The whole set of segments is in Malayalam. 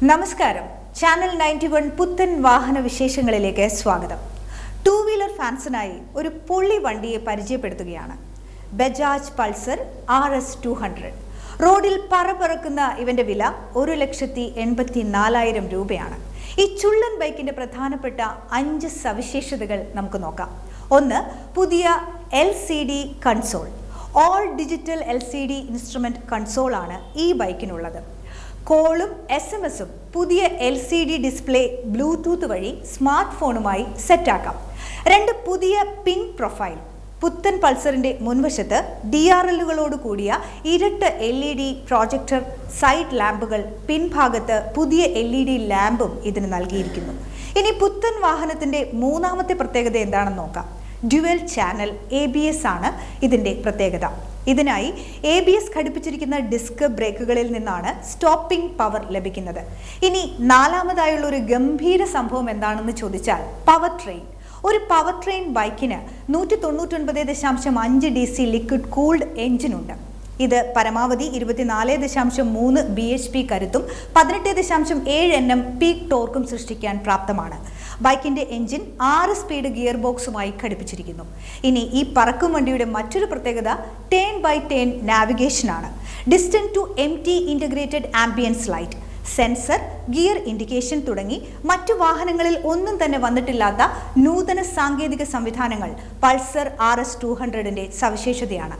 നമസ്കാരം. ചാനൽ 91 പുത്തൻ വാഹന വിശേഷങ്ങളിലേക്ക് സ്വാഗതം. ടൂ വീലർ ഫാൻസിനായി ഒരു പൊള്ളി വണ്ടിയെ പരിചയപ്പെടുത്തുകയാണ്. Bajaj Pulsar RS 200. റോഡിൽ പറക്കുന്ന ഇവന്റെ വില 1,84,000 രൂപയാണ്. ഈ ചുള്ളൻ ബൈക്കിന്റെ പ്രധാനപ്പെട്ട 5 സവിശേഷതകൾ നമുക്ക് നോക്കാം. ഒന്ന്, പുതിയ LCD console. All digital LCD instrument console ആണ് ഈ ബൈക്കിനുള്ളത്. കോളും SMS-ഉം പുതിയ LCD ഡിസ്പ്ലേ ബ്ലൂടൂത്ത് വഴി സ്മാർട്ട് ഫോണുമായി സെറ്റാക്കാം. 2, പുതിയ പിങ്ക് പ്രൊഫൈൽ. പുത്തൻ പൾസറിന്റെ മുൻവശത്ത് DRL-കളോട് കൂടിയ ഇരട്ട LED പ്രൊജക്ടർ സൈഡ് ലാമ്പുകൾ, പിൻഭാഗത്ത് പുതിയ LED ലാമ്പും ഇതിന് നൽകിയിരിക്കുന്നു. ഇനി പുത്തൻ വാഹനത്തിന്റെ മൂന്നാമത്തെ പ്രത്യേകത എന്താണെന്ന് നോക്കാം. ഡ്യുവൽ ചാനൽ ABS ആണ് ഇതിന്റെ പ്രത്യേകത. ഇതിനായി ABS ഘടിപ്പിച്ചിരിക്കുന്ന ഡിസ്ക് ബ്രേക്കുകളിൽ നിന്നാണ് സ്റ്റോപ്പിംഗ് പവർ ലഭിക്കുന്നത്. ഇനി നാലാമതായുള്ള ഒരു ഗംഭീര സംഭവം എന്താണെന്ന് ചോദിച്ചാൽ പവർ ട്രെയിൻ. ഒരു പവർ ട്രെയിൻ ബൈക്കിന് 199.5 DC ലിക്വിഡ് കൂൾഡ് എഞ്ചിനുണ്ട്. ഇത് പരമാവധി 24.3 bhp കരുത്തും 18.7 Nm പീക്ക് ടോർക്കും സൃഷ്ടിക്കാൻ പ്രാപ്തമാണ്. ബൈക്കിന്റെ എഞ്ചിൻ 6 സ്പീഡ് ഗിയർ ബോക്സുമായി ഘടിപ്പിച്ചിരിക്കുന്നു. ഇനി ഈ പറക്കും വണ്ടിയുടെ മറ്റൊരു പ്രത്യേകത ടേൺ ബൈ ടേൺ നാവിഗേഷൻ ആണ്. Distance to empty integrated ambience light, sensor, gear indication തുടങ്ങി മറ്റു വാഹനങ്ങളിൽ ഒന്നും തന്നെ വന്നിട്ടില്ലാത്ത നൂതന സാങ്കേതിക സംവിധാനങ്ങൾ പൾസർ RS 200ന്റെ സവിശേഷതയാണ്.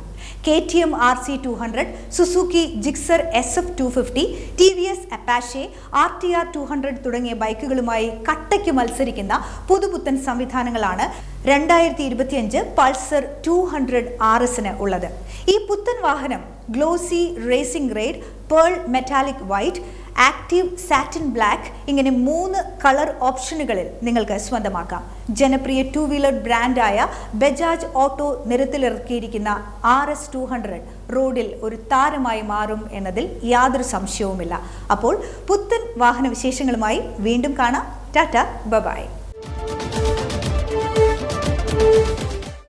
KTM RC 200, Suzuki Gixxer SF 250, TVS Apache RTR 200 തുടങ്ങിയ ബൈക്കുകളുമായി കട്ടയ്ക്ക് മത്സരിക്കുന്ന പുതുപുത്തൻ സംവിധാനങ്ങളാണ് 2025 പൾസർ 200 RSന് ഉള്ളത്. ഈ പുത്തൻ വാഹനം glossy racing red, pearl metallic white, active satin black ഇങ്ങനെ 3 കളർ ഓപ്ഷനുകളിൽ നിങ്ങൾക്ക് സ്വന്തമാക്കാം. ജനപ്രിയ ടൂ വീലർ ബ്രാൻഡായ ബജാജ് ഓട്ടോ നിരത്തിലിറക്കിയിരിക്കുന്ന RS 200 റോഡിൽ ഒരു താരമായി മാറും എന്നതിൽ യാതൊരു സംശയവുമില്ല. അപ്പോൾ പുത്തൻ വാഹന വിശേഷങ്ങളുമായി വീണ്ടും കാണാം. ടാറ്റ, ബൈ.